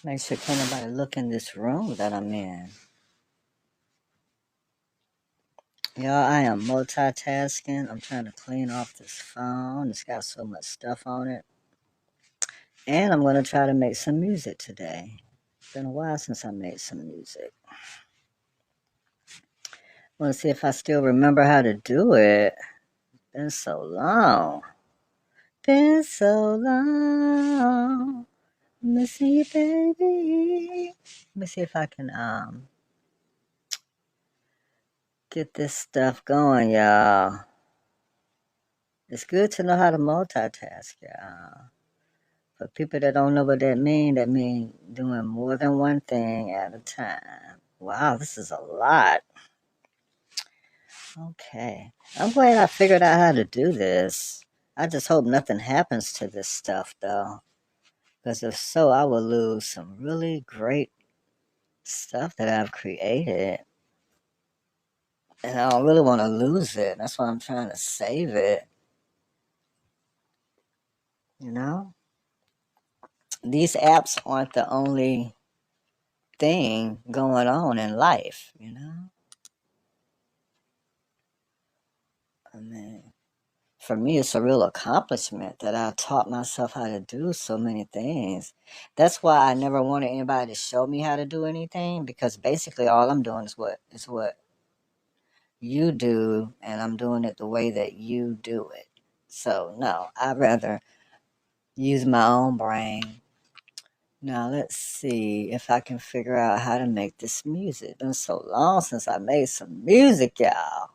Make sure can't nobody look in this room that I'm in. Y'all, I am multitasking. I'm trying to clean off this phone. It's got so much stuff on it. And I'm going to try to make some music today. It's been a while since I made some music. I want to see if I still remember how to do it. Been so long. Been so long. Missing you, baby. Let me see if I can get this stuff going, y'all. It's good to know how to multitask, y'all. For people that don't know what that means doing more than one thing at a time. Wow, this is a lot. Okay. I'm glad I figured out how to do this. I just hope nothing happens to this stuff, though. Because if so, I will lose some really great stuff that I've created. And I don't really want to lose it. That's why I'm trying to save it. You know? These apps aren't the only thing going on in life, you know? I mean, for me, it's a real accomplishment that I taught myself how to do so many things. That's why I never wanted anybody to show me how to do anything because basically all I'm doing is what you do, and I'm doing it the way that you do it. So no, I'd rather use my own brain. Now let's see if I can figure out how to make this music. It's been so long since I made some music, y'all.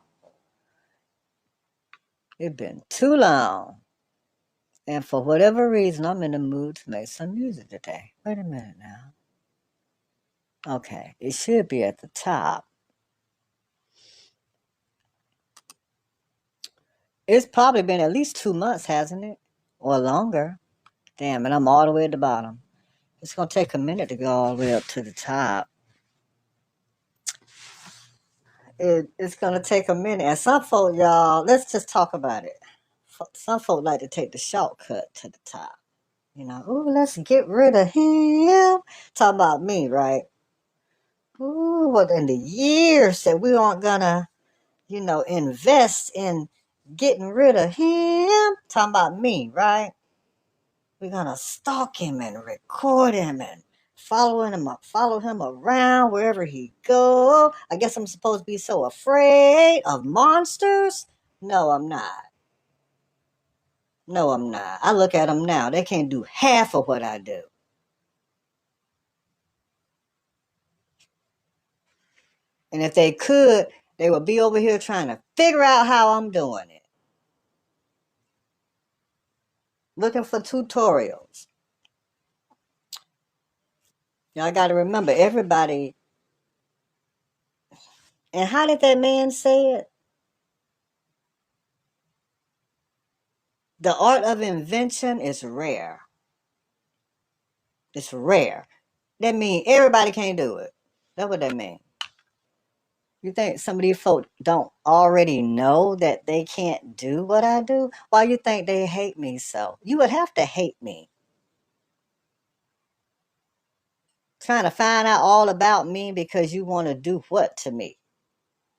It's been too long. And for whatever reason, I'm in the mood to make some music today. Wait a minute now. Okay, it should be at the top. It's probably been at least 2 months, hasn't it? Or longer. Damn, and I'm all the way at the bottom. It's going to take a minute to go all the way up to the top. It's going to take a minute. And some folk, y'all, let's just talk about it. Some folk like to take the shortcut to the top. You know, ooh, let's get rid of him. Talk about me, right? Ooh, what in the years that we aren't gonna, invest in getting rid of him. Talking about me, right? We're gonna stalk him and record him and follow him around wherever he go. I guess I'm supposed to be so afraid of monsters. No, I'm not. No, I'm not. I look at them now. They can't do half of what I do. And if they could, they would be over here trying to figure out how I'm doing it. Looking for tutorials. Y'all got to remember, everybody. And how did that man say it? The art of invention is rare. It's rare. That means everybody can't do it. That's what that means. You think some of these folk don't already know that they can't do what I do? Why you think they hate me so? You would have to hate me. Trying to find out all about me because you want to do what to me?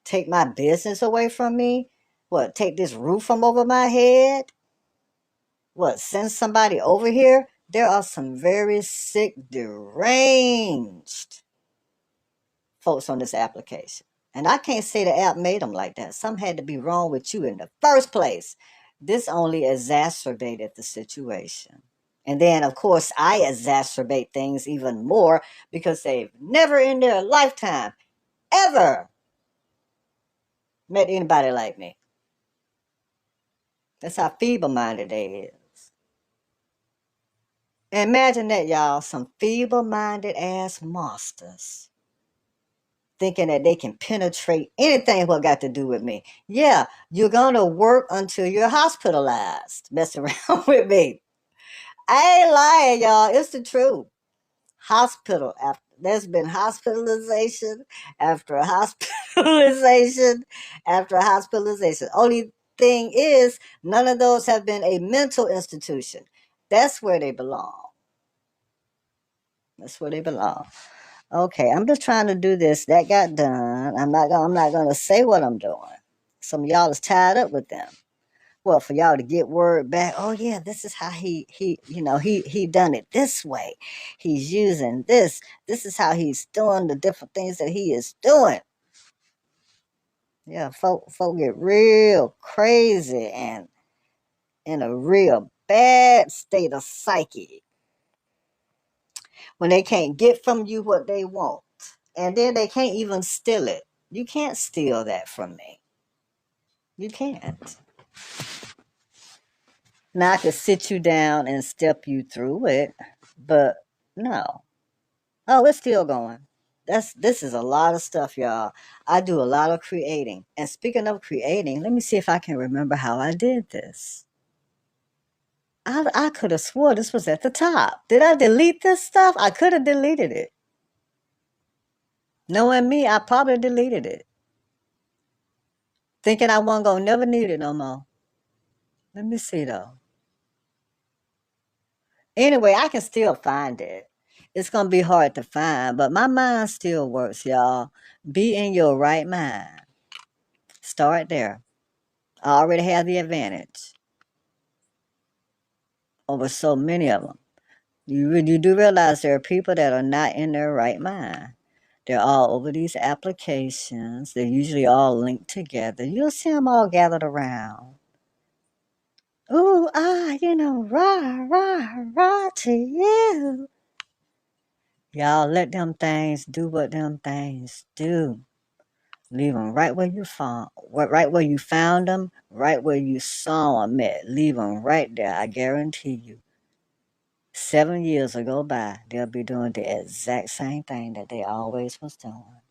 Take my business away from me? What, take this roof from over my head? What, send somebody over here? There are some very sick, deranged folks on this application. And I can't say the app made them like that. Some had to be wrong with you in the first place. This only exacerbated the situation. And then, of course, I exacerbate things even more because they've never in their lifetime ever met anybody like me. That's how feeble minded they is. Imagine that, y'all, some feeble minded ass monsters thinking that they can penetrate anything what got to do with me. Yeah, you're gonna work until you're hospitalized messing around with me. I ain't lying, y'all. It's the truth. Hospital after there's been hospitalization after hospitalization after hospitalization. Only thing is, none of those have been a mental institution. That's where they belong. That's where they belong. Okay, I'm just trying to do this. That got done. I'm not gonna say what I'm doing. Some of y'all is tied up with them. Well, for y'all to get word back, oh yeah, this is how he done it this way. He's using this. This is how he's doing the different things that he is doing. Yeah, folk get real crazy and in a real bad state of psyche when they can't get from you what they want. And then they can't even steal it. You can't steal that from me. You can't. Now I could sit you down and step you through it, but no. Oh, it's still going. This is a lot of stuff, y'all. I do a lot of creating. And speaking of creating, let me see if I can remember how I did this. I could have swore this was at the top. Did I delete this stuff? I could have deleted it. Knowing me, I probably deleted it. Thinking I wasn't gonna never need it no more. Let me see though. Anyway, I can still find it. It's gonna be hard to find, but my mind still works, y'all. Be in your right mind. Start there. I already have the advantage over so many of them. You do realize there are people that are not in their right mind. They're all over these applications. They're usually all linked together. You'll see them all gathered around. Ooh, rah, rah, rah to you. Y'all let them things do what them things do. Leave them right where you found, right where you found them, right where you saw them at. Leave them right there. I guarantee you. 7 years will go by, they'll be doing the exact same thing that they always was doing.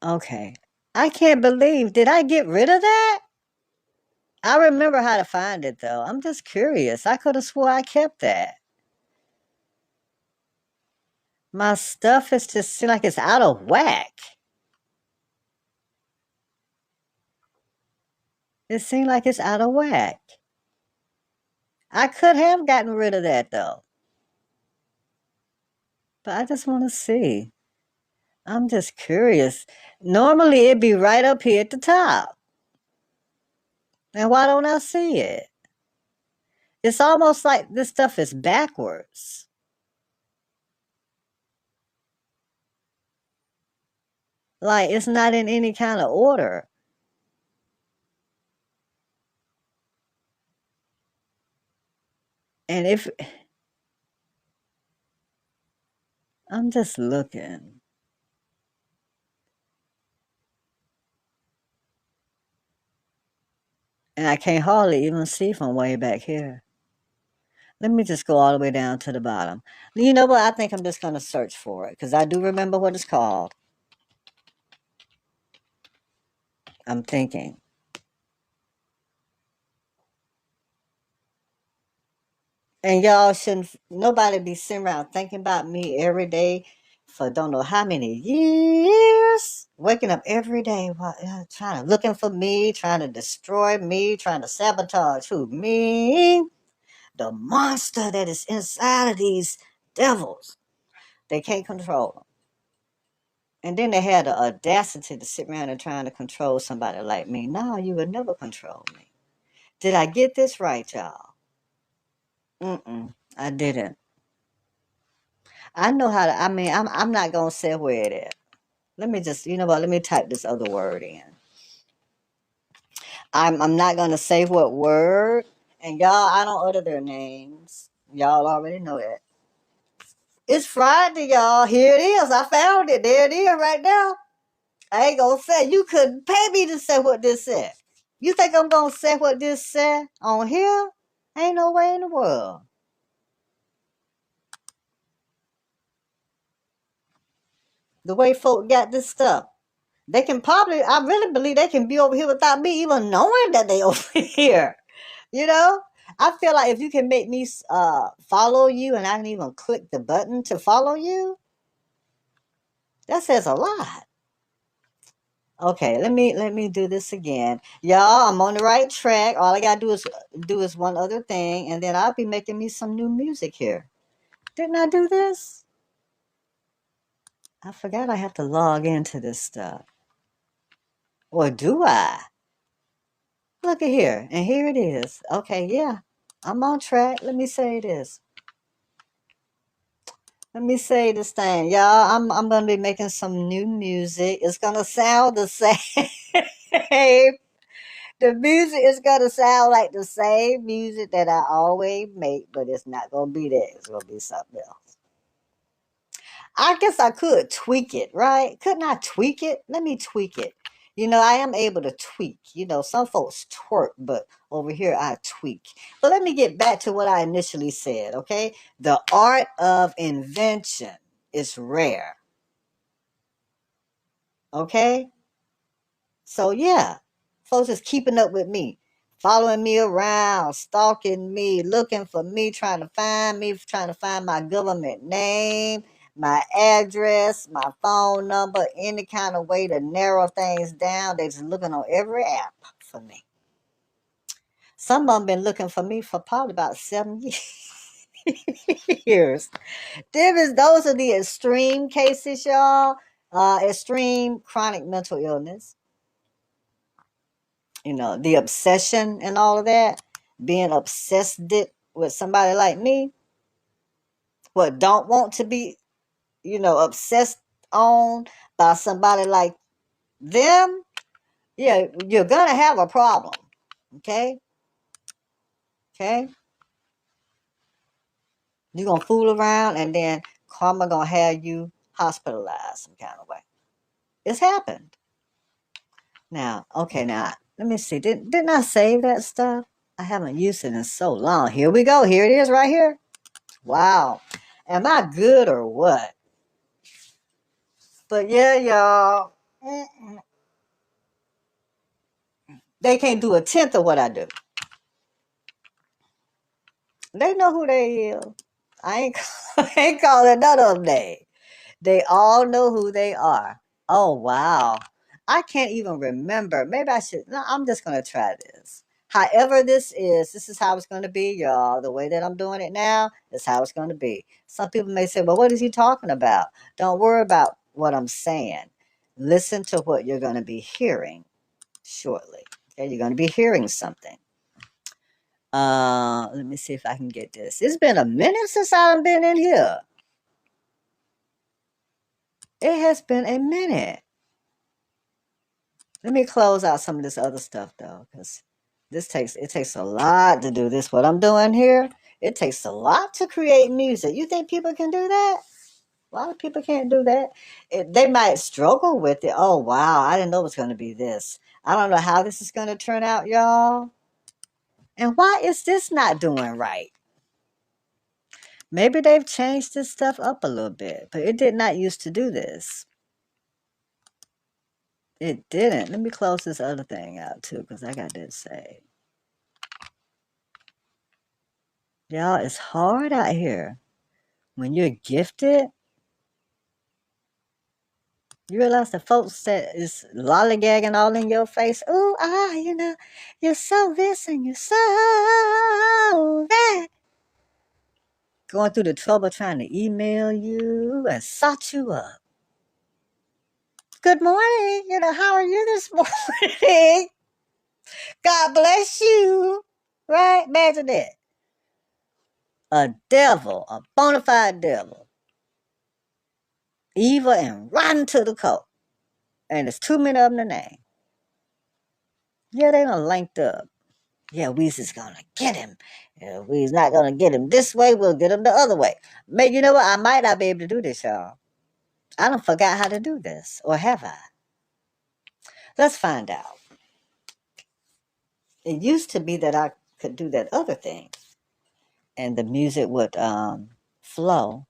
Okay. I can't believe, did I get rid of that? I remember how to find it though. I'm just curious. I could have swore I kept that. My stuff is just seem like it's out of whack. It seemed like it's out of whack. I could have gotten rid of that though. But I just want to see. I'm just curious. Normally it'd be right up here at the top. And why don't I see it? It's almost like this stuff is backwards. Like it's not in any kind of order. And if I'm just looking, and I can't hardly even see from way back here. Let me just go all the way down to the bottom. You know what? I think I'm just going to search for it because I do remember what it's called. I'm thinking. And y'all shouldn't, nobody be sitting around thinking about me every day for don't know how many years. Waking up every day trying to, looking for me, trying to destroy me, trying to sabotage who? Me. The monster that is inside of these devils. They can't control them. And then they had the audacity to sit around and trying to control somebody like me. No, you would never control me. Did I get this right, y'all? I didn't. I know how to, I'm not going to say where it is. Let me just, you know what, let me type this other word in. I'm not going to say what word. And y'all, I don't utter their names. Y'all already know that. It's Friday, y'all. Here it is. I found it. There it is right now. I ain't gonna say, you couldn't pay me to say what this said. You think I'm gonna say what this said on here? Ain't no way in the world. The way folk got this stuff. They can probably, I really believe they can be over here without me even knowing that they over here. You know? I feel like if you can make me follow you and I can even click the button to follow you, that says a lot. Okay, let me do this again. Y'all, I'm on the right track. All I gotta do is one other thing, and then I'll be making me some new music here. Didn't I do this? I forgot I have to log into this stuff. Or do I? Look at here. And here it is. Okay, yeah. I'm on track. Let me say this. Let me say this thing. Y'all, I'm gonna be making some new music. It's gonna sound the same. The music is gonna sound like the same music that I always make, but it's not gonna be that. It's gonna be something else. I guess I could tweak it, right? Couldn't I tweak it? Let me tweak it. I am able to tweak. Some folks twerk, but over here I tweak. But let me get back to what I initially said, okay? The art of invention is rare, okay? So yeah, folks is keeping up with me, following me around, stalking me, looking for me, trying to find my government name, my address, my phone number, any kind of way to narrow things down. They just looking on every app for me. Some of them been looking for me for probably about 7 years. Those are the extreme cases, y'all. Extreme chronic mental illness, the obsession and all of that, being obsessed with somebody like me, what don't want to be, obsessed on by somebody like them, yeah, you're gonna have a problem. Okay? Okay? You're gonna fool around and then karma gonna have you hospitalized some kind of way. It's happened. Now, okay, now let me see. Didn't I save that stuff? I haven't used it in so long. Here we go. Here it is right here. Wow. Am I good or what? But yeah, y'all, they can't do a tenth of what I do. They know who they is. I ain't, I ain't calling none of them names. They all know who they are. Oh, wow. I can't even remember. Maybe I should. No, I'm just going to try this. However, this is how it's going to be, y'all. The way that I'm doing it now is how it's going to be. Some people may say, well, what is he talking about? Don't worry about what I'm saying. Listen to what you're going to be hearing shortly. Okay, you're going to be hearing something. Let me see if I can get this. It's been a minute since I've been in here. It has been a minute. Let me close out some of this other stuff though, because it takes a lot to do this. What I'm doing here, it takes a lot to create music. You think people can do that? A lot of people can't do that. They might struggle with it. Oh wow, I didn't know it was going to be this. I don't know how this is going to turn out, y'all. And why is this not doing right? Maybe they've changed this stuff up a little bit, but it did not used to do this. It didn't. Let me close this other thing out too, because I got that saved. Y'all, it's hard out here. When you're gifted, you realize the folks that is lollygagging all in your face. Oh, you're so this and you're so that. Going through the trouble trying to email you and sot you up. Good morning. How are you this morning? God bless you. Right? Imagine that. A devil, a bona fide devil. Evil and rotten to the core. And there's too many of them to name. Yeah, they done linked up. Yeah, we's just gonna get him. Yeah, we's not gonna get him this way, we'll get him the other way. Maybe you know what? I might not be able to do this, y'all. I done forgot how to do this. Or have I? Let's find out. It used to be that I could do that other thing. And the music would flow.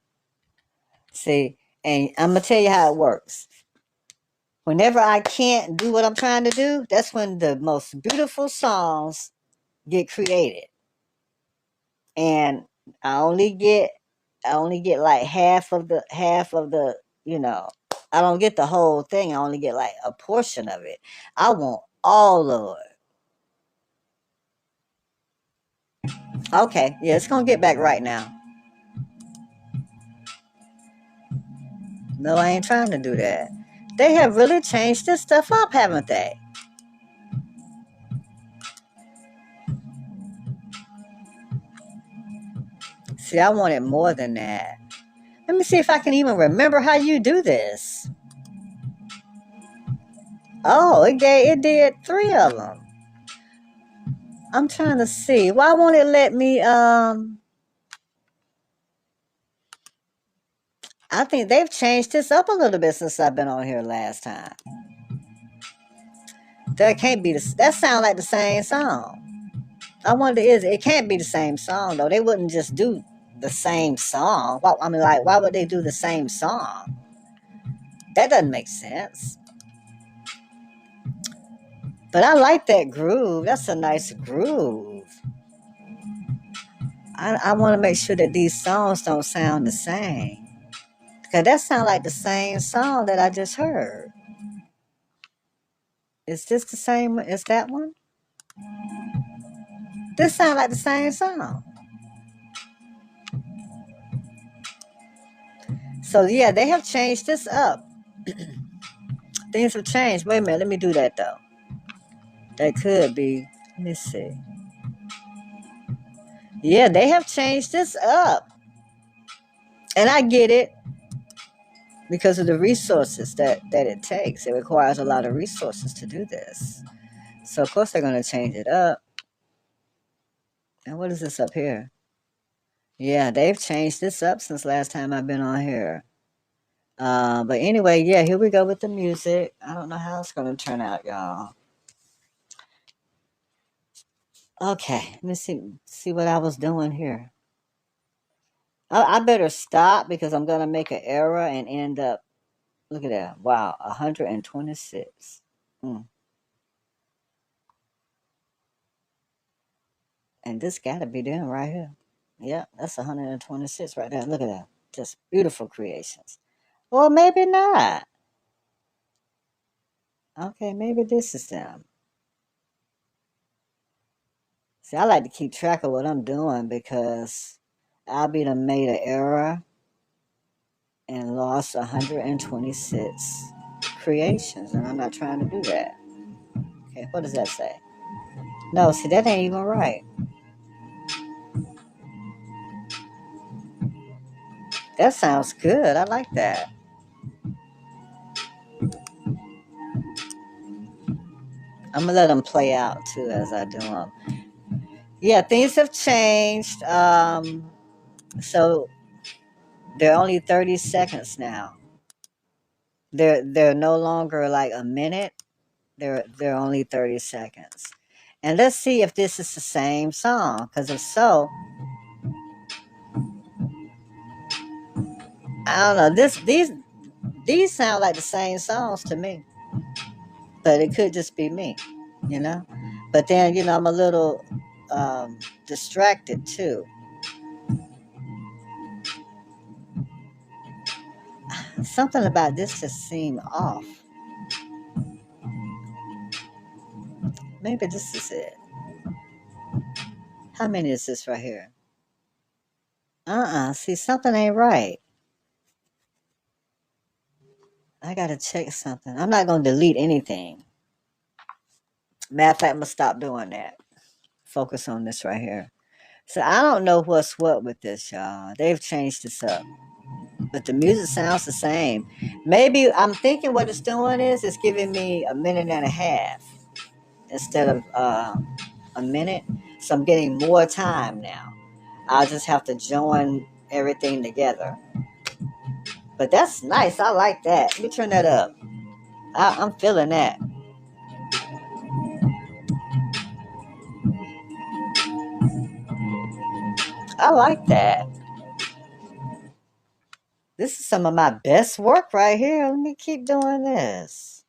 See, and I'm gonna tell you how it works. Whenever I can't do what I'm trying to do, that's when the most beautiful songs get created. And I only get like half of the, I don't get the whole thing. I only get like a portion of it. I want all of it. Okay, yeah, it's gonna get back right now. No, I ain't trying to do that. They have really changed this stuff up, haven't they? See, I wanted more than that. Let me see if I can even remember how you do this. Oh, it did three of them. I'm trying to see. Why won't it let me I think they've changed this up a little bit since I've been on here last time. That can't be that sound like the same song. I wonder is it can't be the same song though. They wouldn't just do the same song. I mean, like, why would they do the same song? That doesn't make sense. But I like that groove. That's a nice groove. I want to make sure that these songs don't sound the same. Because that sounds like the same song that I just heard. Is this the same as that one? This sounds like the same song. So yeah, they have changed this up. Things have changed. Wait a minute, let me do that though. That could be. Let me see. Yeah, they have changed this up. And I get it because of the resources that it takes. It requires a lot of resources to do this. So of course they're gonna change it up. And what is this up here? Yeah, they've changed this up since last time I've been on here. But anyway, yeah, here we go with the music. I don't know how it's gonna turn out, y'all. Okay, let me see what I was doing here. I better stop because I'm gonna make an error and end up. Look at that! Wow, 126. Mm. And this gotta be them right here. Yeah, that's 126 right there. Look at that. Just beautiful creations. Or maybe not. Okay, maybe this is them. See, I like to keep track of what I'm doing because I'll be done made an error and lost 126 creations, and I'm not trying to do that. Okay, what does that say? No, see, that ain't even right. That sounds good. I like that. I'm gonna let them play out too as I do them. Yeah, things have changed. So they're only 30 seconds now. They're no longer like a minute. They're only 30 seconds. And let's see if this is the same song. Because if so, I don't know. These sound like the same songs to me. But it could just be me, you know. But then I'm a little distracted too. Something about this just seemed off. Maybe this is it. How many is this right here? See, something ain't right. I gotta check something. I'm not gonna delete anything. Matter of fact, I'm gonna stop doing that. Focus on this right here. So I don't know what's what with this, y'all. They've changed this up. But the music sounds the same. Maybe I'm thinking what it's doing is it's giving me a minute and a half instead of a minute. So I'm getting more time now. I'll just have to join everything together. But that's nice. I like that. Let me turn that up. I'm feeling that. I like that. This is some of my best work right here. Let me keep doing this.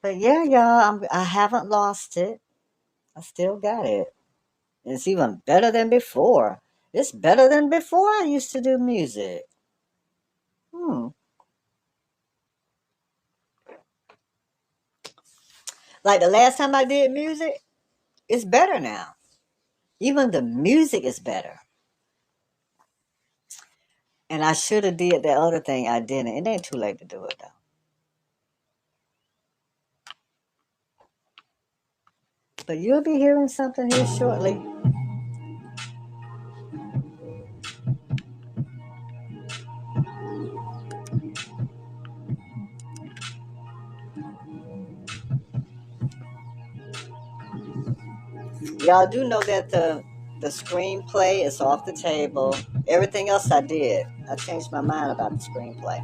But yeah, y'all, I haven't lost it. I still got it. It's even better than before. It's better than before I used to do music. Hmm. Like the last time I did music, it's better now. Even the music is better. And I should have did that other thing. I didn't. It ain't too late to do it though. But you'll be hearing something here shortly. Y'all do know that the screenplay is off the table. Everything else I did. I changed my mind about the screenplay.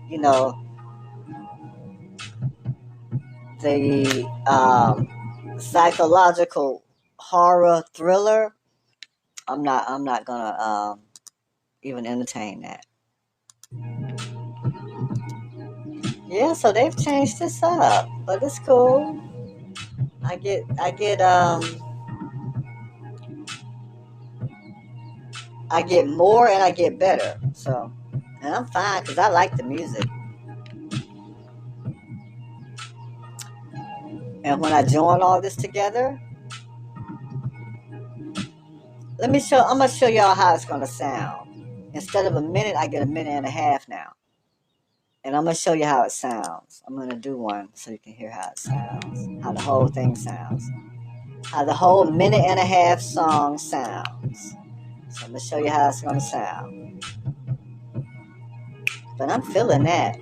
You know, the psychological horror thriller. I'm not gonna even entertain that. Yeah, so they've changed this up, but it's cool. I get more and I get better. So, and I'm fine because I like the music. And when I join all this together, I'm gonna show y'all how it's gonna sound. Instead of a minute, I get a minute and a half now. And I'm gonna show you how it sounds. I'm gonna do one so you can hear how it sounds, how the whole thing sounds, how the whole minute and a half song sounds. So I'm gonna show you how it's gonna sound. But I'm feeling that.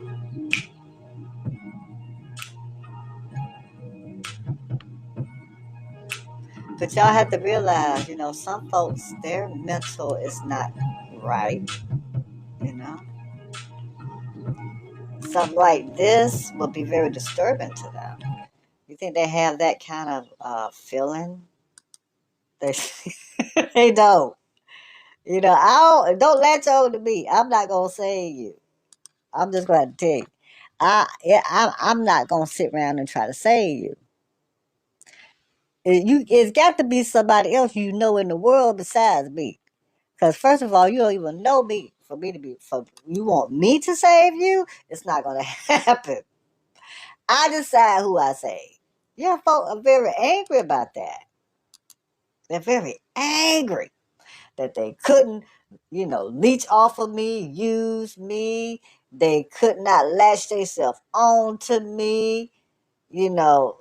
But y'all have to realize, some folks, their mental is not right. You know, something like this will be very disturbing to them. You think they have that kind of feeling? They they don't. Don't latch on to me. I'm not gonna save you. I'm just going to tell you. I'm not gonna sit around and try to save you. It's got to be somebody else you know in the world besides me. Because first of all, you don't even know me for me to be. For you want me to save you? It's not gonna happen. I decide who I save. Yeah, folks are very angry about that. They're very angry that they couldn't, leech off of me, use me. They could not latch themselves on to me. You know,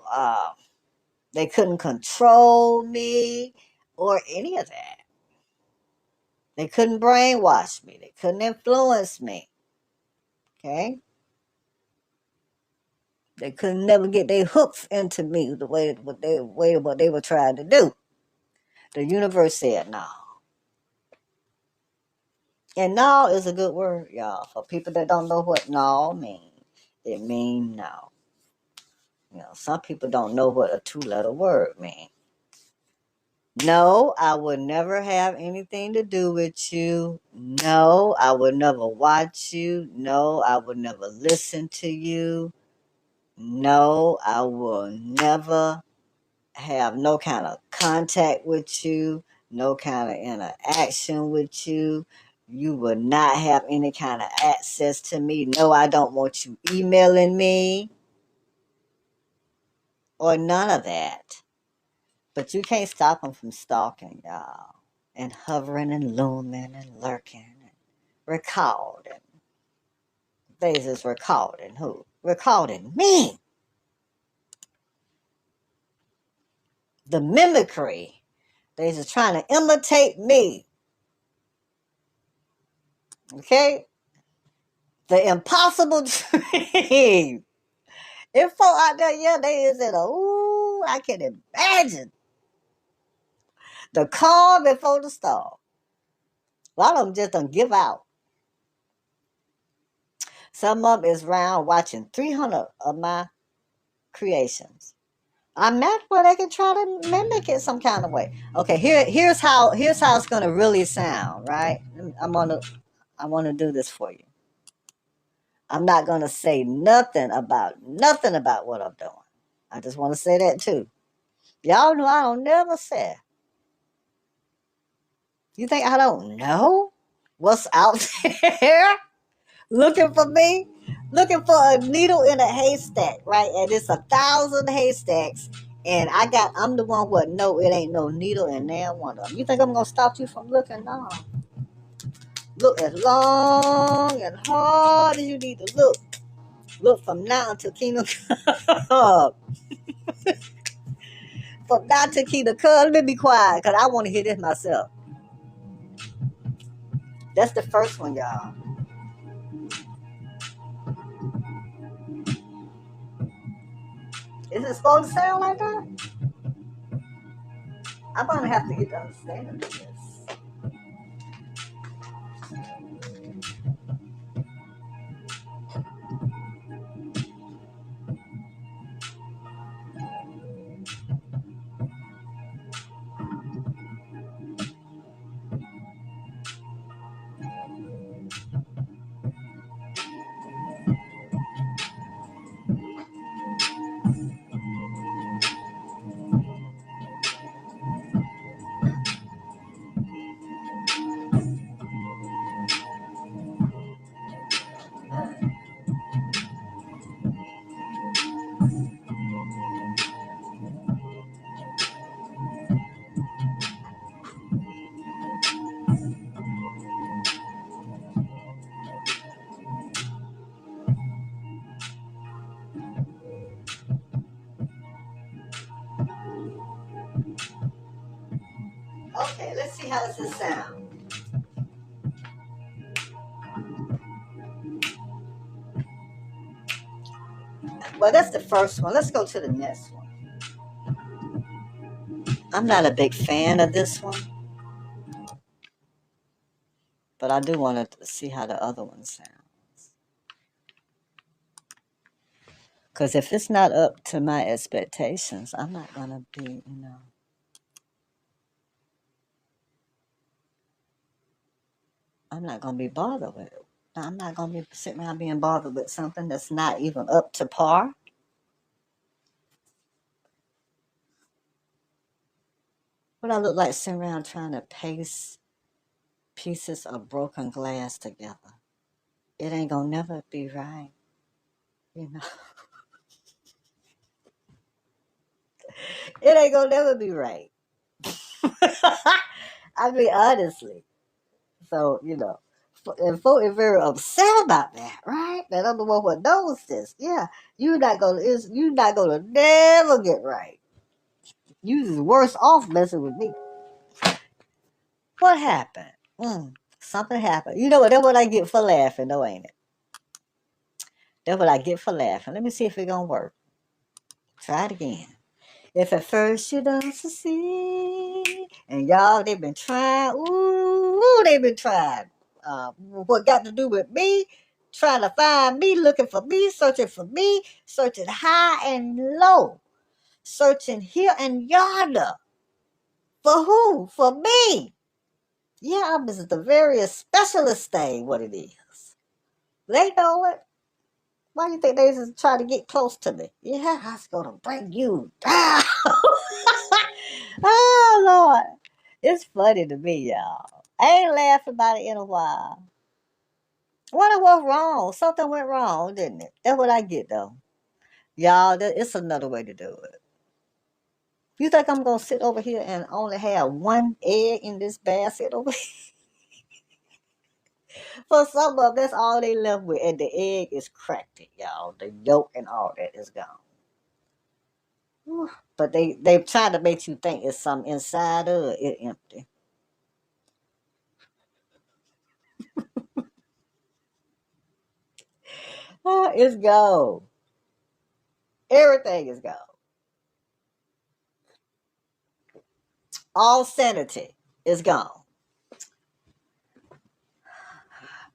they couldn't control me or any of that. They couldn't brainwash me. They couldn't influence me. Okay? They couldn't never get their hooks into me the way what they were trying to do. The universe said no. And no is a good word, y'all. For people that don't know what no means, it means no. Some people don't know what a two-letter word means. No, I would never have anything to do with you. No, I would never watch you. No, I would never listen to you. No, I will never have no kind of contact with you, no kind of interaction with you. You will not have any kind of access to me. No, I don't want you emailing me or none of that. But you can't stop them from stalking, y'all, and hovering and looming and lurking and recording. They just recording who? Recording me. The mimicry. They just trying to imitate me. Okay? The impossible dream. If folk out there, yeah, they is in I can imagine. The calm before the storm. A lot of them just don't give out. Some of them is around watching 300 of my creations. I'm not where they can try to mimic it some kind of way. Okay, here's how it's gonna really sound, right? I wanna do this for you. I'm not gonna say nothing about what I'm doing. I just want to say that too. Y'all know I don't never say. You think I don't know what's out there looking for me? Looking for a needle in a haystack, right? And it's 1,000 haystacks. And I'm the one no, it ain't no needle in there one of them. You think I'm gonna stop you from looking? No. Look as long and hard as you need to look. Look from now until Kingdom Come. From now to Kingdom Come. Let me be quiet because I want to hear this myself. That's the first one, y'all. Is it supposed to sound like that? I'm going to have to get the understanding of this. Okay, let's see how does this sound. Well, that's the first one. Let's go to the next one. I'm not a big fan of this one, but I do want to see how the other one sounds. Because if it's not up to my expectations, I'm not going to be, I'm not going to be bothered with it. I'm not going to be sitting around being bothered with something that's not even up to par. What I look like sitting around trying to paste pieces of broken glass together. It ain't going to never be right, you know. It ain't going to never be right. I mean, honestly. So, and folk are very upset about that, right? That I'm the one who knows this. Yeah, you're not gonna never get right. You just worse off messing with me. What happened? Something happened. You know what? That's what I get for laughing, though, ain't it? That's what I get for laughing. Let me see if it's gonna work. Try it again. If at first you don't succeed, and y'all, they've been trying, they've been trying. What got to do with me? Trying to find me, looking for me, searching high and low, searching here and yonder. For who? For me. Yeah, I'm just the very specialist thing, what it is. They know it. Why do you think they just try to get close to me? Yeah, I was gonna bring you down. Oh Lord. It's funny to me, y'all. I ain't laughing about it in a while. What went wrong? Something went wrong, didn't it? That's what I get though. Y'all, it's another way to do it. You think I'm gonna sit over here and only have one egg in this basket over here? For some of them, that's all they left with, and the egg is cracked, y'all. The yolk and all that is gone. Whew. But they try to make you think it's some inside of it empty. Oh, it's gone. Everything is gone. All sanity is gone.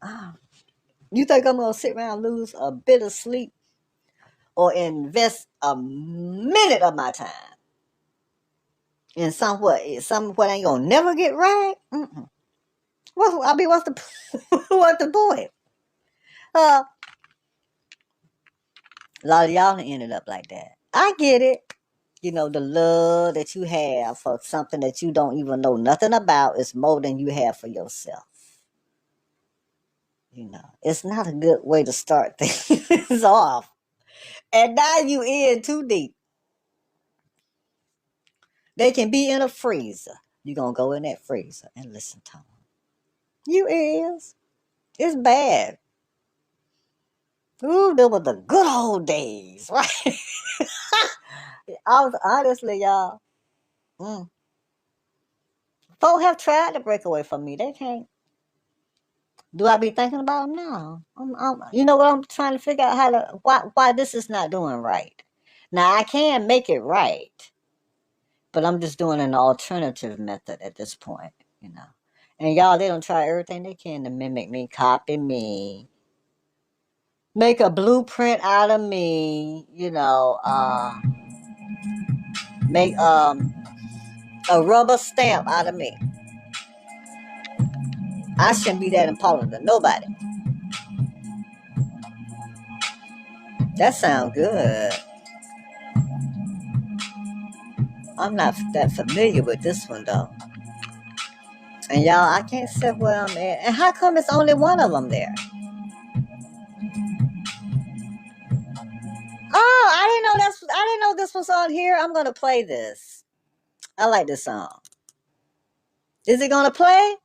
Ah, you think I'm gonna sit around and lose a bit of sleep or invest a minute of my time in some what ain't gonna never get right? Mm-mm. What's the what's the point? Uh, a lot of y'all ended up like that. I get it. The love that you have for something that you don't even know nothing about is more than you have for yourself. It's not a good way to start things off. And now you in too deep. They can be in a freezer. You're going to go in that freezer and listen to them. You is. It's bad. Ooh, there were the good old days, right? I was honestly, y'all. Mm. Folk have tried to break away from me. They can't. Do I be thinking about them? No. You know what I'm trying to figure out how to why this is not doing right. Now I can make it right, but I'm just doing an alternative method at this point, you know. And y'all, they don't try everything they can to mimic me, copy me, make a blueprint out of me, make a rubber stamp out of me. I shouldn't be that important to nobody. That sounds good. I'm not that familiar with this one though. And y'all, I can't say where I'm at. And how come it's only one of them there? Oh, I didn't know this was on here. I'm gonna play this. I like this song. Is it gonna play?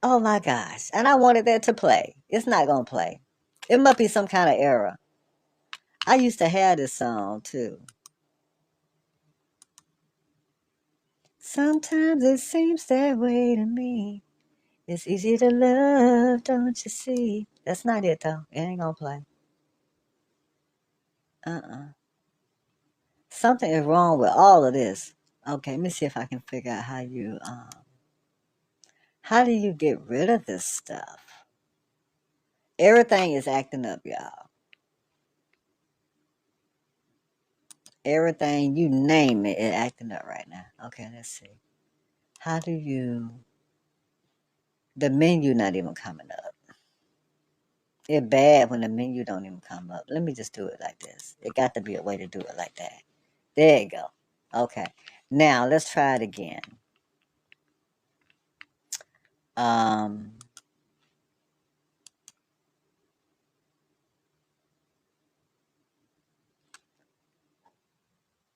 Oh my gosh. And I wanted that to play. It's not gonna play. It must be some kind of error. I used to have this song too. Sometimes it seems that way to me. It's easy to love, don't you see? That's not it though. It ain't gonna play. Uh-uh. Something is wrong with all of this. Okay, let me see if I can figure out how do you get rid of this stuff? Everything is acting up, y'all. Everything, you name it, it's acting up right now. Okay, let's see. How do you, the menu not even coming up. It's bad when the menu don't even come up. Let me just do it like this. It got to be a way to do it like that. There you go. Okay. Now let's try it again. Um,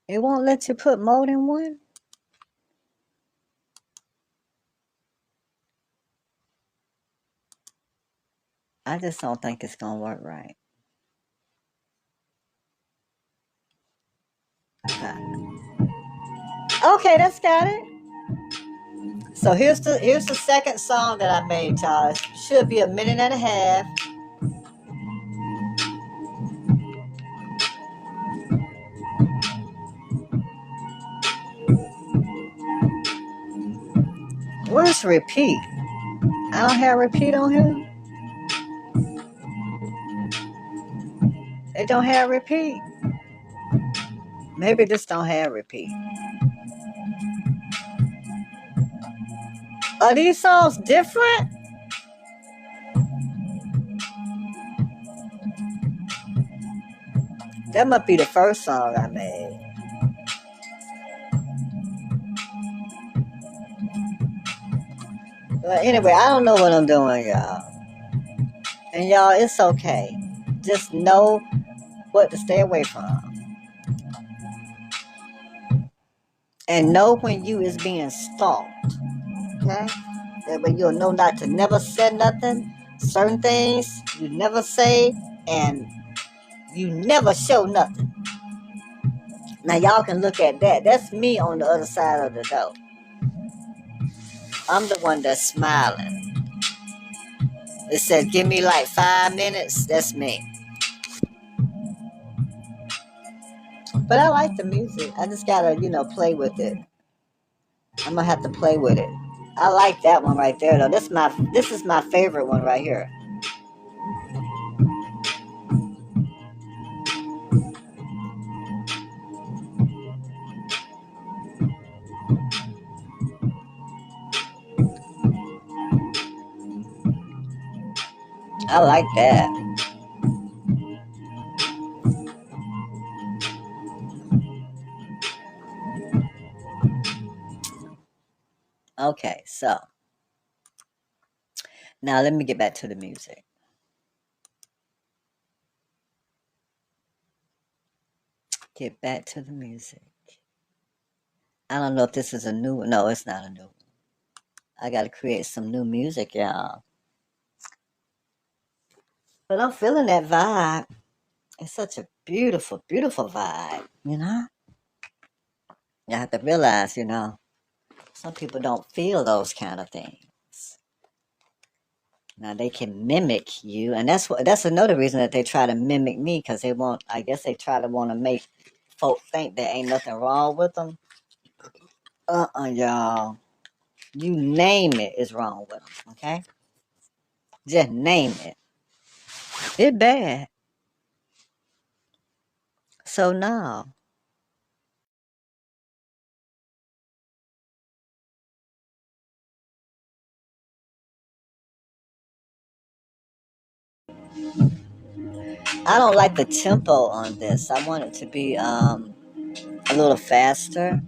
it won't let you put more than one. I just don't think it's gonna work right. Okay, that's got it. So here's the second song that I made, y'all. It should be a minute and a half. Where's repeat? I don't have repeat on here. It don't have repeat. Maybe this don't have repeat. Are these songs different? That must be the first song I made. But anyway, I don't know what I'm doing, y'all. And y'all, it's okay. Just know what to stay away from. And know when you is being stalked. Okay? That way you'll know not to never say nothing. Certain things you never say and you never show nothing. Now y'all can look at that. That's me on the other side of the door. I'm the one that's smiling. It says give me like 5 minutes. That's me. But I like the music. I just gotta, play with it. I'm gonna have to play with it. I like that one right there though. This is my favorite one right here. I like that. Okay, so now let me get back to the music. Get back to the music. I don't know if this is a new one. No, it's not a new one. I got to create some new music, y'all. But I'm feeling that vibe. It's such a beautiful, beautiful vibe, you know? You have to realize, some people don't feel those kind of things. Now they can mimic you, and that's another reason that they try to mimic me, because they want, I guess they try to want to make folk think there ain't nothing wrong with them. Y'all. You name it is wrong with them, okay? Just name it. It's bad. So no. I don't like the tempo on this. I want it to be a little faster.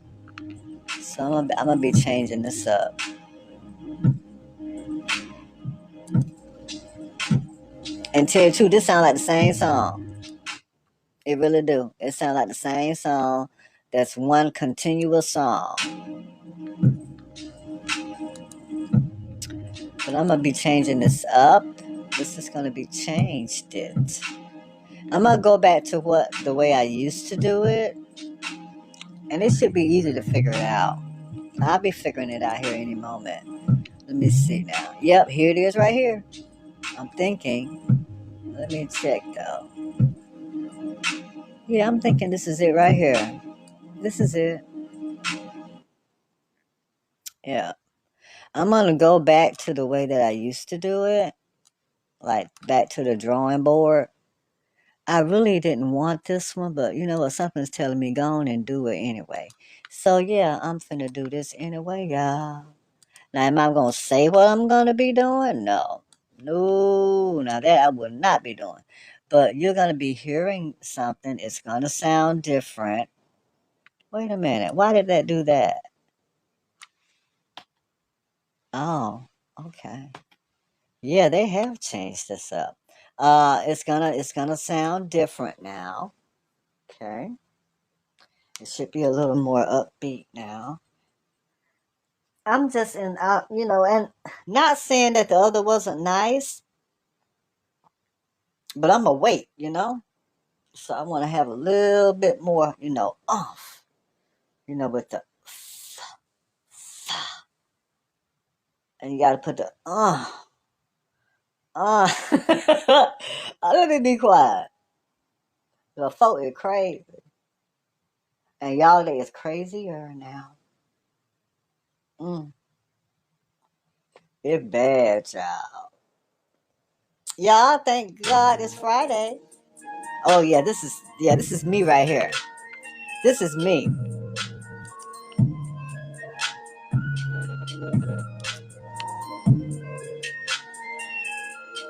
So I'm gonna be changing this up. And tell you too, this sound like the same song. It really do. It sounds like the same song. That's one continuous song. But I'm gonna be changing this up. This is gonna be changed it. I'm gonna go back to the way I used to do it, and it should be easy to figure it out. I'll be figuring it out here any moment. Let me see now. Yep, here it is right here. I'm thinking. Let me check though. Yeah, I'm thinking this is it right here. This is it. Yeah. I'm gonna go back to the way that I used to do it, like back to the drawing board. I really didn't want this one, but you know what? Something's telling me go on and do it anyway. So yeah, I'm finna do this anyway, y'all. Now, am I gonna say what I'm gonna be doing? No, no. Now that I will not be doing. But you're gonna be hearing something. It's gonna sound different. Wait a minute. Why did that do that? Oh, okay. Yeah, they have changed this up. It's gonna sound different now. Okay. It should be a little more upbeat now. I'm just and not saying that the other wasn't nice, but I'm gonna wait. So I want to have a little bit more, off, with the, and you got to put the, uh. Let me be quiet. The folk is crazy. And y'all day is crazier now. Mm, it's bad, y'all. Y'all, thank God it's Friday. Oh this is me right here. This is me.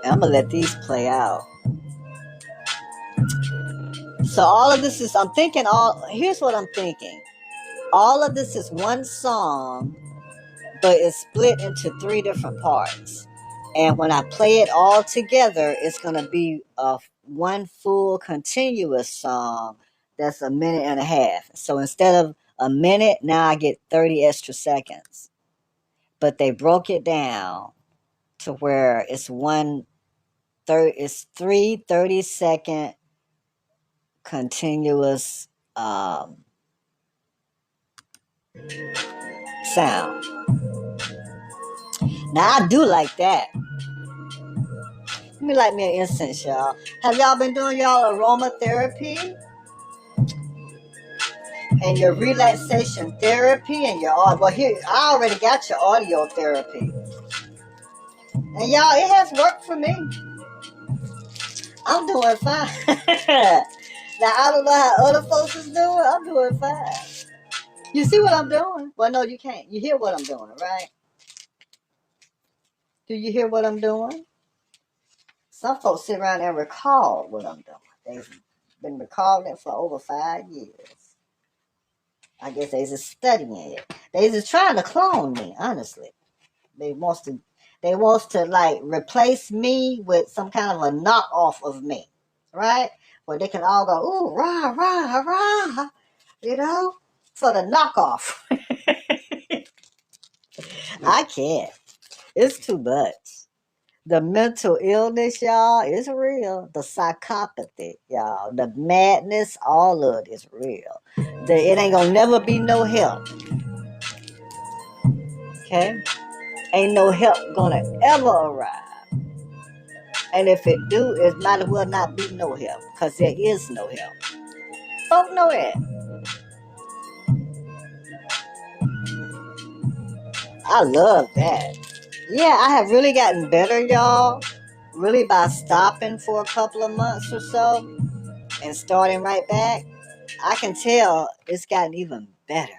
And I'm gonna let these play out. So all of this is I'm thinking here's what I'm thinking. All of this is one song, but it's split into three different parts. And when I play it all together, it's gonna be one full continuous song that's a minute and a half. So instead of a minute, now I get 30 extra seconds. But they broke it down to where it's three 30-second continuous sound. Now I do like that. Let me light me an incense, y'all. Have y'all been doing y'all aromatherapy and your relaxation therapy and your audio? Well, here I already got your audio therapy, and y'all, it has worked for me. I'm doing fine. Now I don't know how other folks is doing. I'm doing fine. You see what I'm doing? Well, no, you can't. You hear what I'm doing, right? Do you hear what I'm doing? Some folks sit around and recall what I'm doing. They've been recalling it for over 5 years. I guess they just studying it. They just trying to clone me, honestly. They wants to like replace me with some kind of a knockoff of me. Right? Where they can all go, ooh, rah, rah, rah, for the knockoff. I can't. It's too much. The mental illness, y'all, is real. The psychopathy, y'all, the madness, all of it is real. It ain't gonna never be no help. Okay? Ain't no help gonna ever arrive. And if it do, it might as well not be no help, because there is no help. Folk know that. I love that. Yeah, I have really gotten better, y'all. Really by stopping for a couple of months or so and starting right back. I can tell it's gotten even better.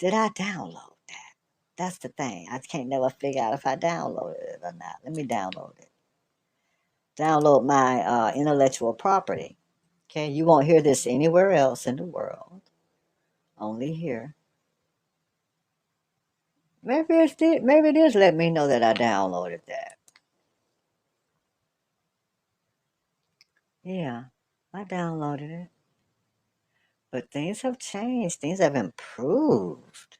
Did I download that? That's the thing. I can't never figure out if I downloaded it or not. Let me download it. Download my intellectual property. Okay, you won't hear this anywhere else in the world. Only here. Maybe it is let me know that I downloaded that. Yeah, I downloaded it. But things have changed. Things have improved.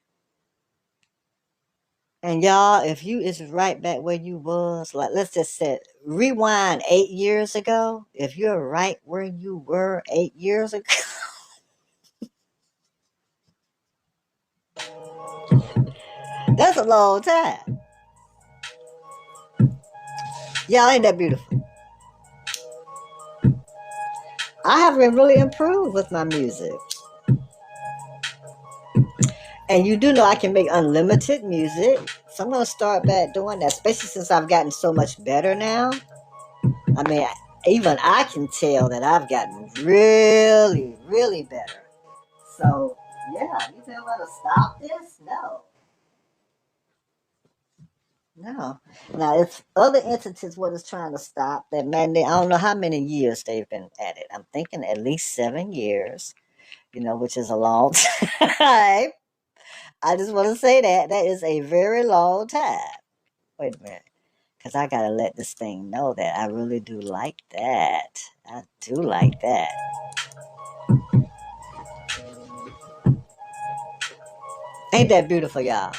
And y'all, if you is right back where you was, like let's just say rewind 8 years ago. If you're right where you were 8 years ago, that's a long time. Y'all ain't that beautiful. I have really improved with my music. And you do know I can make unlimited music. So I'm gonna start back doing that, especially since I've gotten so much better now. I mean, even I can tell that I've gotten really, really better. So, yeah, you think I'm going to stop this? No. No. Now, if other entities what is trying to stop that, man, I don't know how many years they've been at it. I'm thinking at least 7 years, which is a long time. I just want to say that. That is a very long time. Wait a minute. Because I got to let this thing know that I really do like that. I do like that. Ain't that beautiful, y'all?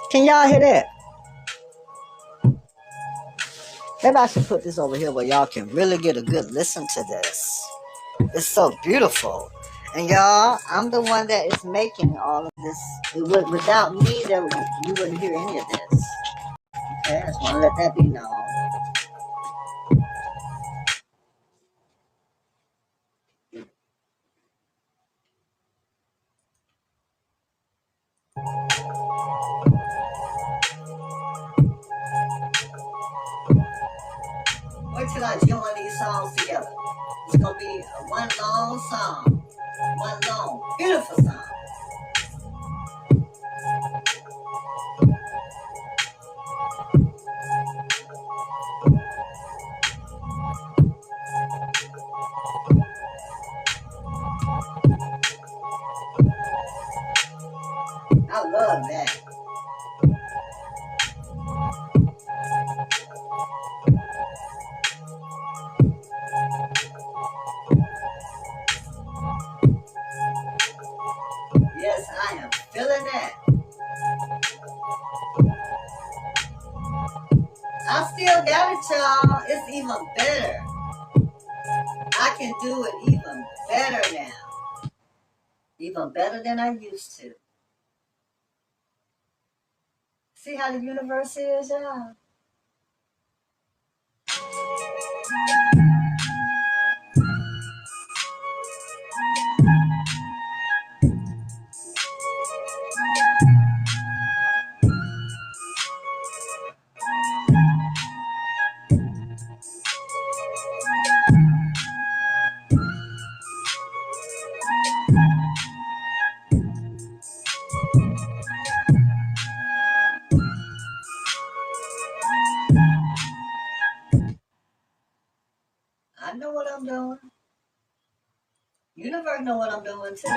Can y'all hear that? Maybe I should put this over here where y'all can really get a good listen to this. It's so beautiful. And y'all, I'm the one that is making all of this. Without me, you wouldn't hear any of this. Okay, I just want to let that be known. Wait till I join these songs together. It's going to be one long song. One long, beautiful song. I love that. Yes, I am feeling that. I still got it, y'all. It's even better. I can do it even better now. Even better than I used to. See how the universe is, y'all? I know what I'm doing. Universe know what I'm doing too.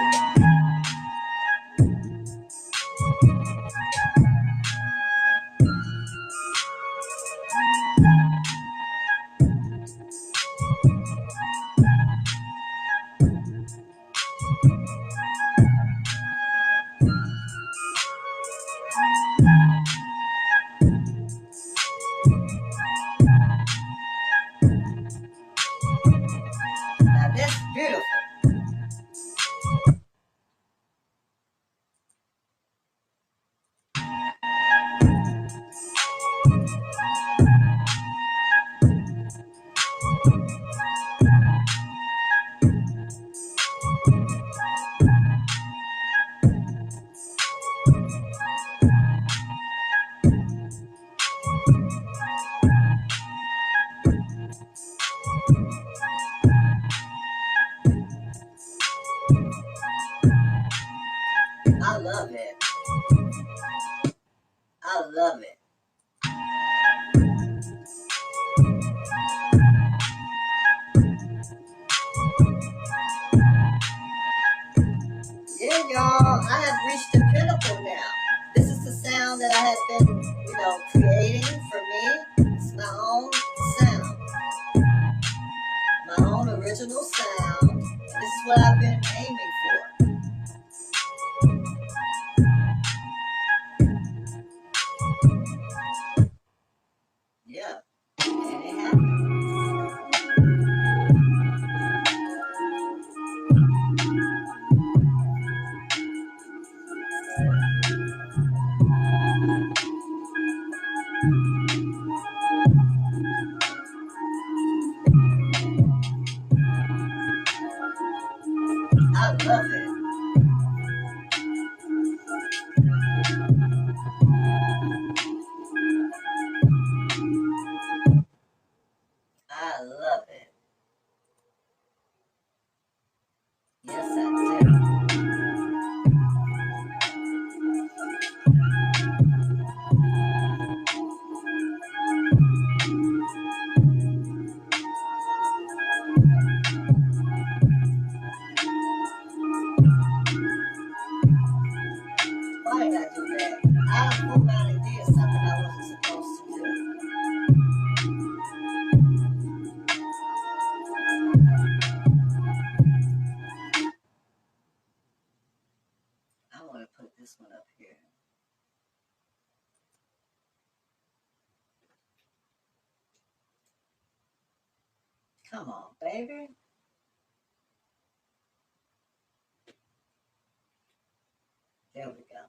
I have reached the pinnacle now. This is the sound that I have been, creating for me. It's my own sound, my own original sound. This is what I've been aiming for. Yeah, and it happened. I love it. I love it. Yes, I do. Why did I do that? I moved out and did something I wasn't supposed to do. I want to put this one up here. Come on, baby. There we go.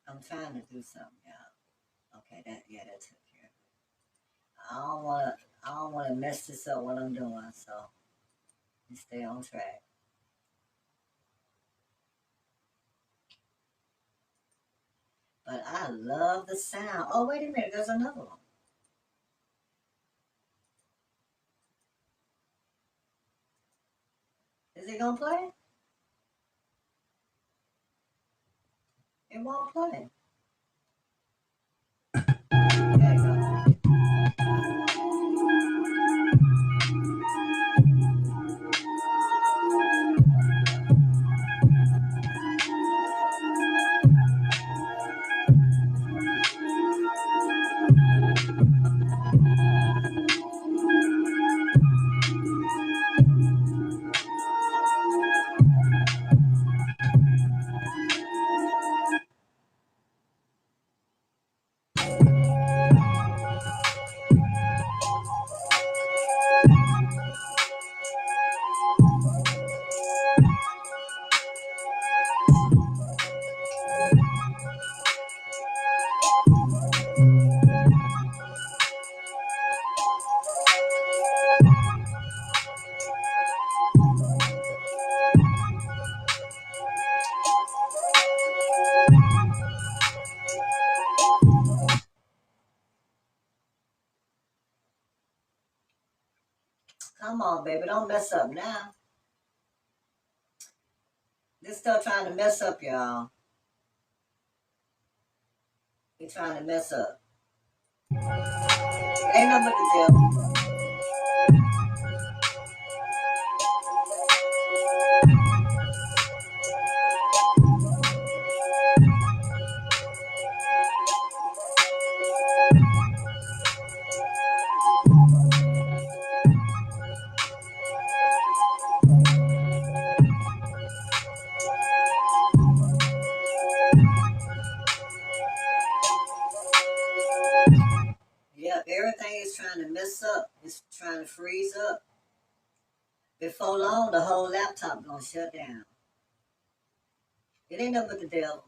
I'm trying to do something, y'all. Okay, that took care of it. I don't wanna mess this up what I'm doing, so you stay on track. But I love the sound. Oh, wait a minute, there's another one. Is it gonna play? It won't play. There you go. Come on, baby, don't mess up now. This still trying to mess up, y'all. He trying to mess up. Ain't nothing but the devil. Yep, everything is trying to mess up. It's trying to freeze up. Before long, the whole laptop gonna shut down. It ain't nothing but the devil.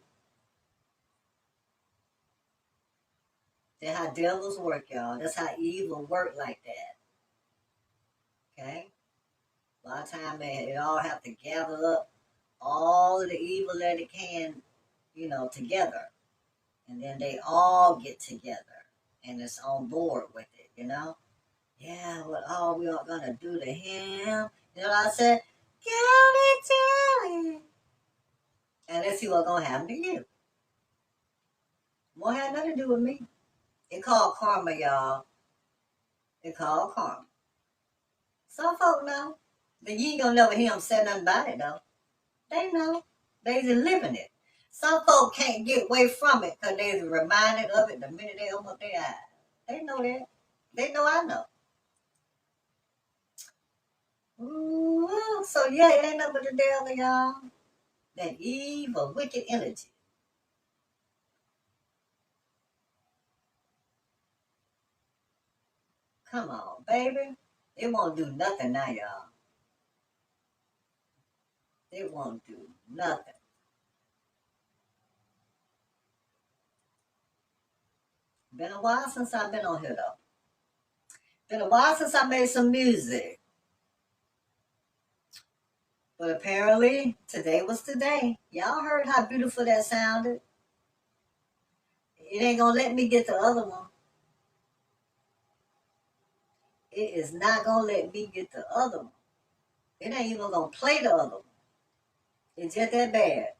That's how devils work, y'all. That's how evil work like that. Okay? A lot of time it all have to gather up all of the evil that it can, together. And then they all get together and it's on board with it. Yeah, what all we are gonna do to him. You know what I said? County Terry. And let's see what's gonna happen to you. Won't have nothing to do with me. It called karma, y'all. It called karma. Some folk know. But you ain't gonna never hear them say nothing about it though. They know. They just living it. Some folk can't get away from it because they reminded of it the minute they open up their eyes. They know that. They know I know. Ooh, so yeah, it ain't nothing but the devil, y'all. That evil, wicked energy. Come on, baby. It won't do nothing now, y'all. It won't do nothing. Been a while since I've been on here though. Been a while since I made some music. But apparently today was the day. Y'all heard how beautiful that sounded. It ain't gonna let me get the other one. It is not gonna let me get the other one. It ain't even gonna play the other one. It's just that bad.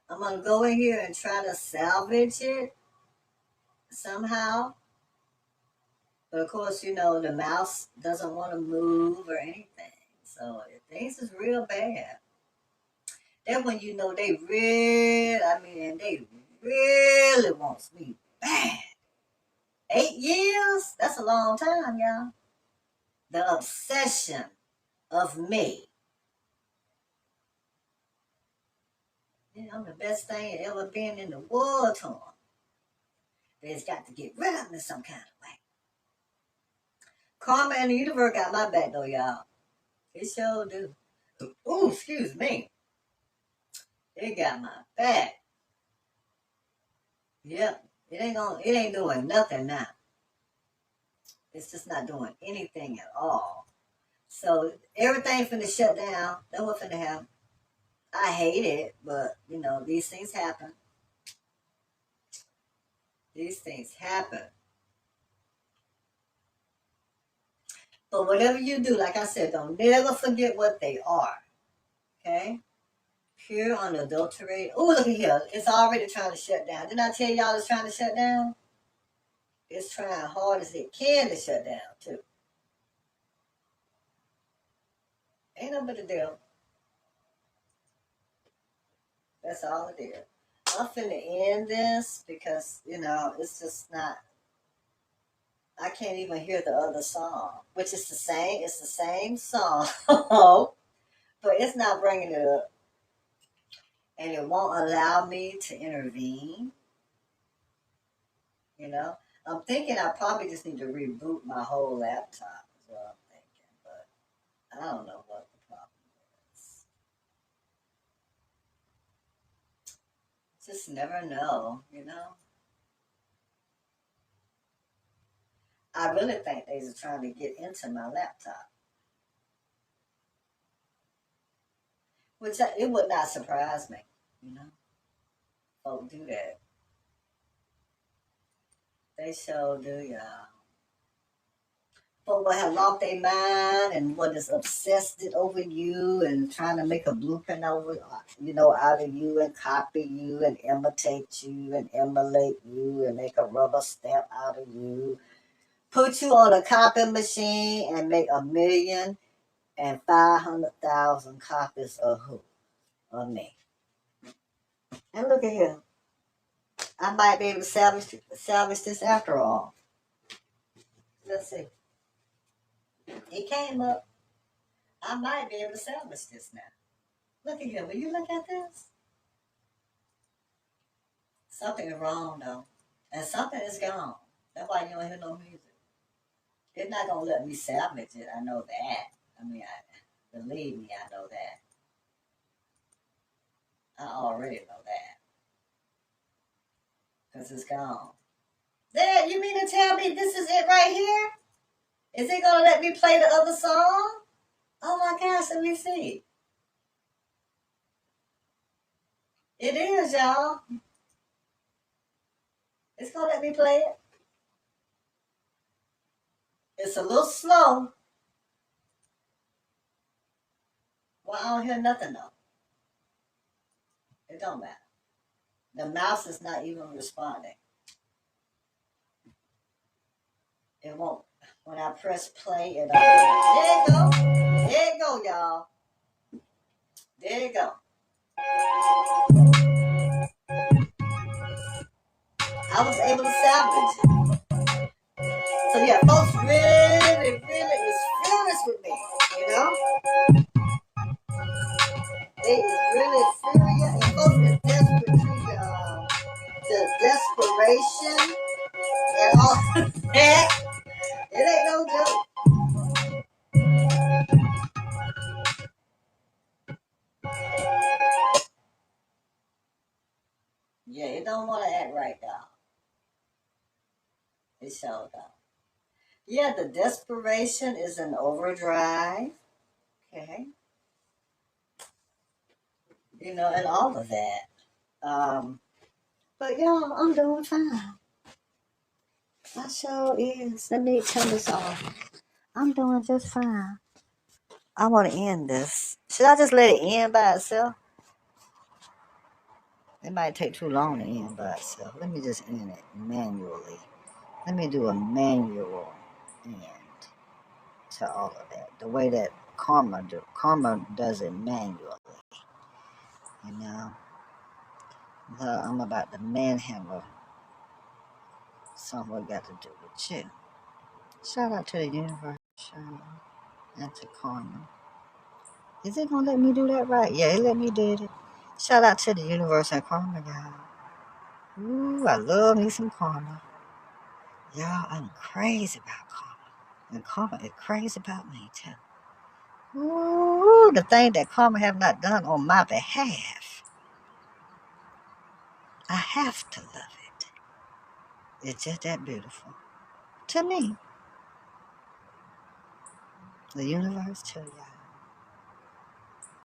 I'm gonna go in here and try to salvage it somehow. But of course, you know, the mouse doesn't want to move or anything. So things is real bad. Then when you know they really wants me bad. 8 years? That's a long time, y'all. The obsession of me. You know, I'm the best thing ever been in the world to them. They's got to get rid of me some kind of way. Karma and the universe got my back though, y'all. It sure do. Ooh, excuse me. It got my back. Yep. It ain't doing nothing now. It's just not doing anything at all. So everything finna shut down. That's what finna happen. I hate it, but you know, these things happen. These things happen. But whatever you do, like I said, don't never forget what they are. Okay? Pure, unadulterated. Oh, look at here. It's already trying to shut down. Didn't I tell y'all it's trying to shut down? It's trying hard as it can to shut down, too. Ain't no but the devil. That's all it is. I'm finna end this because, you know, it's just not. I can't even hear the other song, which is the same. It's the same song, but it's not bringing it up. And it won't allow me to intervene. You know, I'm thinking I probably just need to reboot my whole laptop. Is what I'm thinking, but I don't know what the problem is. Just never know, you know. I really think they are trying to get into my laptop, which it would not surprise me. You know, folk do that. They sure do, y'all. Folk will have lost their mind and what is obsessed over you and trying to make a blueprint over, you know, out of you and copy you and imitate you and emulate you and make a rubber stamp out of you. Put you on a copy machine and make 1,500,000 copies of who? Of me. And look at here. I might be able to salvage this after all. Let's see. It came up. I might be able to salvage this now. Look at here. Will you look at this? Something is wrong though. And something is gone. That's why you don't hear no music. It's not gonna let me salvage it. I know that. I mean, believe me, I know that. I already know that. Because it's gone. Dad, you mean to tell me this is it right here? Is it gonna let me play the other song? Oh my gosh, let me see. It is, y'all. It's gonna let me play it. It's a little slow. Well, I don't hear nothing though. It don't matter. The mouse is not even responding. It won't. When I press play, it there you go. There you go, y'all. There you go. I was able to salvage it. So yeah, folks really is furious with me. You know, they is really furious, and folks is desperate to the desperation and all that. It ain't no joke. Yeah, it don't want to act right now. It showed up. Yeah, the desperation is an overdrive. Okay, you know, and all of that. Um, but y'all, I'm doing fine. My show is. Let me turn this off. I'm doing just fine. I want to end this. Should I just let it end by itself? It might take too long to end by itself. Let me just end it manually. Let me do a manual end to all of that. The way that Karma does it manually. You know, I'm about to manhandle something got to do with you. Shout out to the universe, shout out, and to Karma. Is it gonna let me do that right? Yeah, it let me do it. Shout out to the universe and Karma, y'all. Ooh, I love me some Karma. Y'all, I'm crazy about Karma. And Karma is crazy about me too. Ooh, the thing that Karma have not done on my behalf. I have to love it. It's just that beautiful. To me. The universe too, y'all.